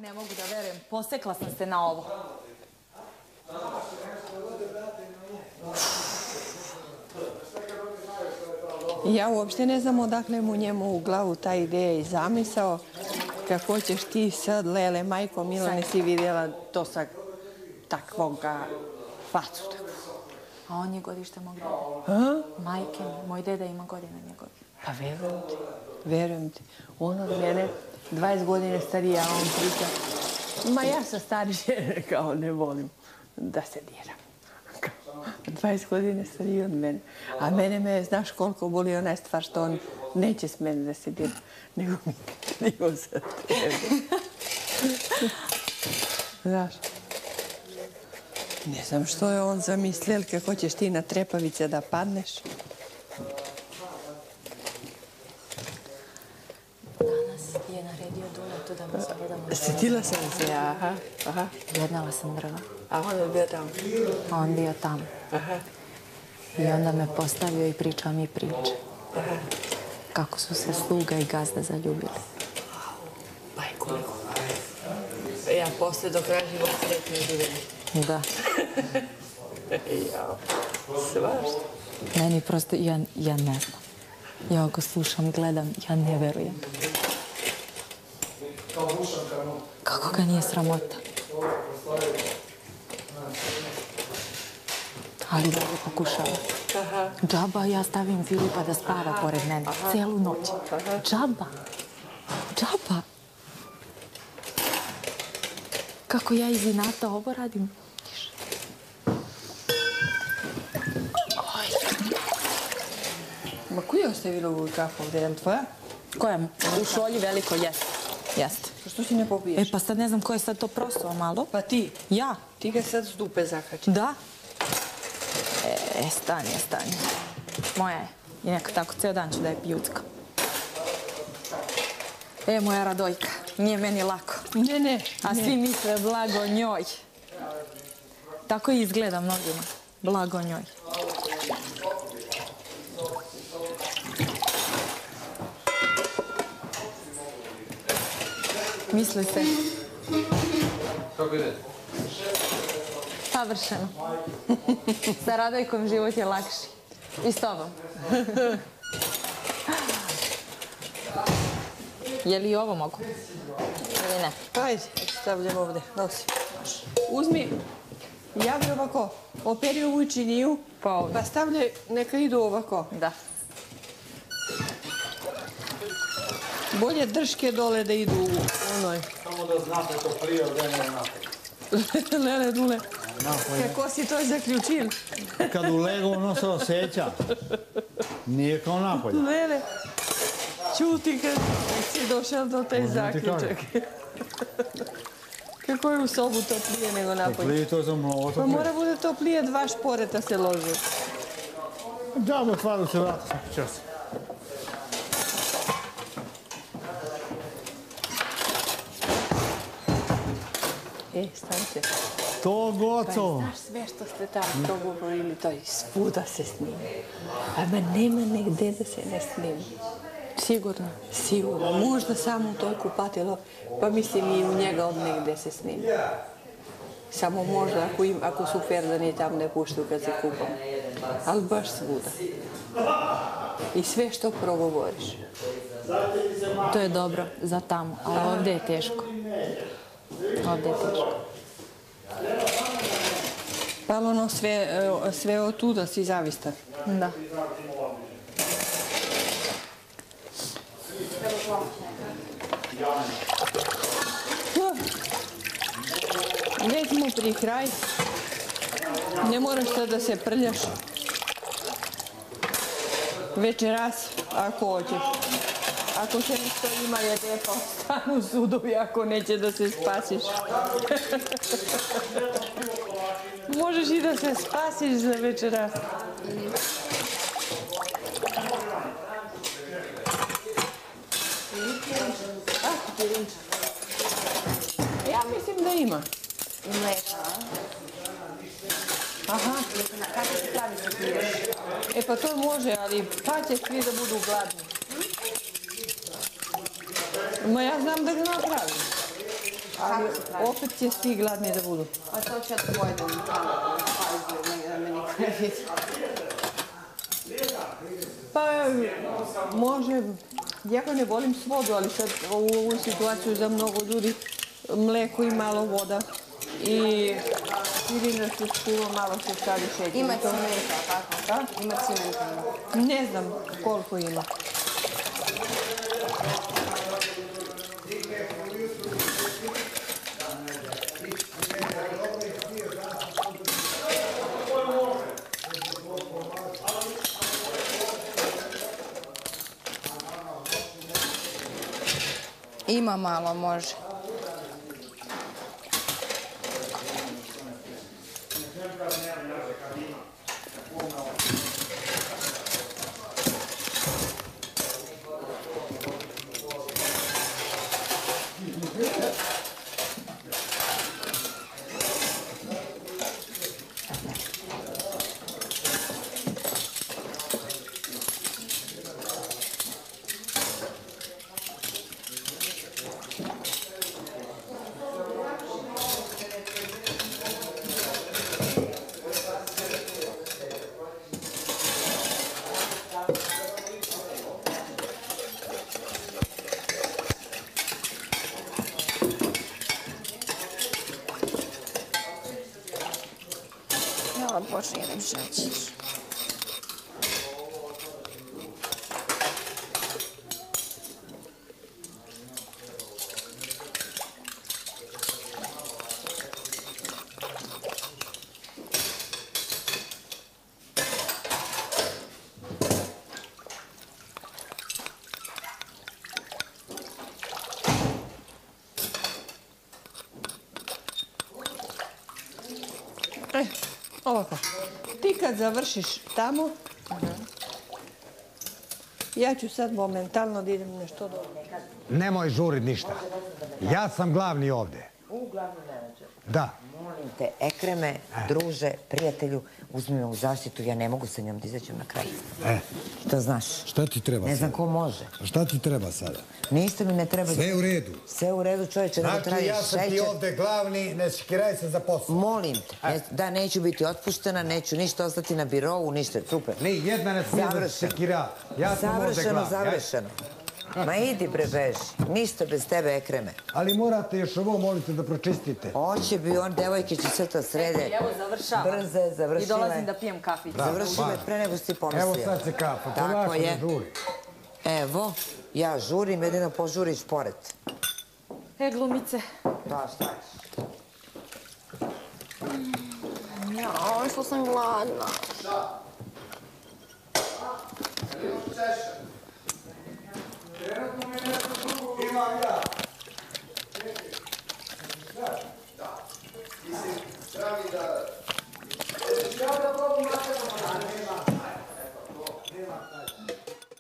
Ne mogu da verujem, posekla sam se na ovo. Ja uopšte ne znam odakle mu njemu u glavu ta ideja i zamisao kako ćeš ti sad, Lele, majko Milo, nisi vidjela to sa takvoga facu. A on je godište mog dede. Majke, moj deda ima godina njegove. Pa verujem ti. On od mene 20 godine starija, on priča. Ma ja sa stari žene kao ne volim da se diram. 20 godine stariji od mene. A mene znaš koliko boli ona stvar što on neće s mene da se dira. Nego sa tebe. Znaš. Ne znam što je on zamislio, kako ćeš ti na trepavice da padneš. Danas je naredio Duletu da mu sagledamo drva. Sjetila sam se, aha. Jednala sam drva. A on je bio tamo? A on bio tamo. I onda me postavio i pričao mi priče. Kako su se sluga i gazda zaljubili. Bajko. Ja posle do kraja života sretno živim. Da. Jao, svašta. Meni prosto, ja ne znam. Ja ako slušam, gledam, ja ne verujem. Kako ga nije sramota? Ali da li pokušava. Džaba, ja stavim Filipa da spava pored mene. Celu noć. Džaba. Džaba. Kako ja iz inata ovo radim? Ma koji je ostavila ovu kafu ovdje? Tvoja? Koja? U šolji veliko, jeste. Jeste. Što si ne popiješ? E pa sad ne znam ko je sad to prosuo malo. Pa ti? Ja. Ti ga sad s dupe zakači. Da. Stanje. Moja je. I neka tako, ceo dan ću da je pijucka. Moja Radojka. Nije meni lako. Ne. A svi misle blago njoj. Tako i izgleda mnogima. Blago njoj. Misli se. Kako ide? Savršeno. Sa Radojkom život je lakši. I s tobom. Je li i ovo mogu? Ili ne? Ajde, stavljam ovdje. Nosi. Uzmi. Javi ovako. Operi ovu činiju. Pa stavljaj, neka idu ovako. Da. Bolje drške dole da idu u onoj. Samo da znate to prije od mene napolje. Lele, Dule. Kako si to zaključil? Kad u legu ono se osjeća. Nije kao napolje. Lele, čuti kad si došao do taj zaključak. Kako je u sobu toplije nego napolje? Toplije, to sam mnogo Pa toplije. mora bude toplije, 2 šporeta se lože. Džabo, otvaru se vrata svaki čas. Stanite. To gotovo. Znaš sve što ste tamo to govorili, to i svuda se snima. Ama nema negde da se ne snima. Sigurno. Sigurno. Možda samo u toj kupatilo, pa mislim i u njega od negde se snima. Samo možda ako su Ferdani tam ne puštaju kad se kupam. Ali baš svuda. I sve što progovoriš. To je dobro za tamo, ali ovdje je teško. Ovdje je teško. Pa ono sve od tuda si zavistan. Da. Već smo pri kraj. Ne moraš sad da se prljaš. Večeras, ako hoćeš. Ako se nešto ima jede, pa ostanu sudovi ako neće da se spasiš. Možeš i da se spasiš za večeras. Ja mislim da ima. I mleka. Aha. Kako se pravi sa slirom? E pa to može, ali pa će svi da budu gladni. Ma ja znam da ga napravim. Ali opet će svi gladni da budu. A to će pojedem tamo, da me niko ne vidi. Pa može, ja ga ne volim s vodu, ali sad u ovu situaciju za mnogo ljudi mleko i malo voda i sirina se skuva, malo se stavi šećer. Ima cimenta, tako? Ima cimenta. Ne znam koliko ima. Ima malo, može. Ja počne jedem šećer. Ovako, ti kad završiš tamo, ja ću sad momentalno da idem nešto dobro. Nemoj žurit ništa. Ja sam glavni ovdje. Glavni menadžer. Da. Molim te, Ekreme, druže, prijatelju, uzmi me u zaštitu, ja ne mogu sa njom da izađem na kraj. Što znaš? Šta ti treba sada? Ne znam ko može. Šta ti treba sada? Ništa mi ne treba. Sve u redu. Sve u redu, čovječe, nego tražiš šećer. Znači, ja sam ti ovdje glavni, ne skiraj se za posao. Molim te, da neću biti otpuštena, neću ništa ostati na birovu, ništa, super. Ni jedna ne smije da se skira. Ja sam ovdje glavni. Završeno. Ma idi bre, beži. Ništa bez tebe, Ekreme. Ali morate još ovo, molite da pročistite. Hoće bi on, devojke će sve to srede. Evo, završavam. Brze, završile. I dolazim da pijem kafić. Završile pre nego si pomislio. Evo sad se kafa, Tako polako je. ne žuri. Evo, ja žurim, jedino požuriš pored. Glumice. Da, šta ćeš? Ja, što sam gladna. Imam ja. Pravi da... Ja da mogu nastaviti. Nema.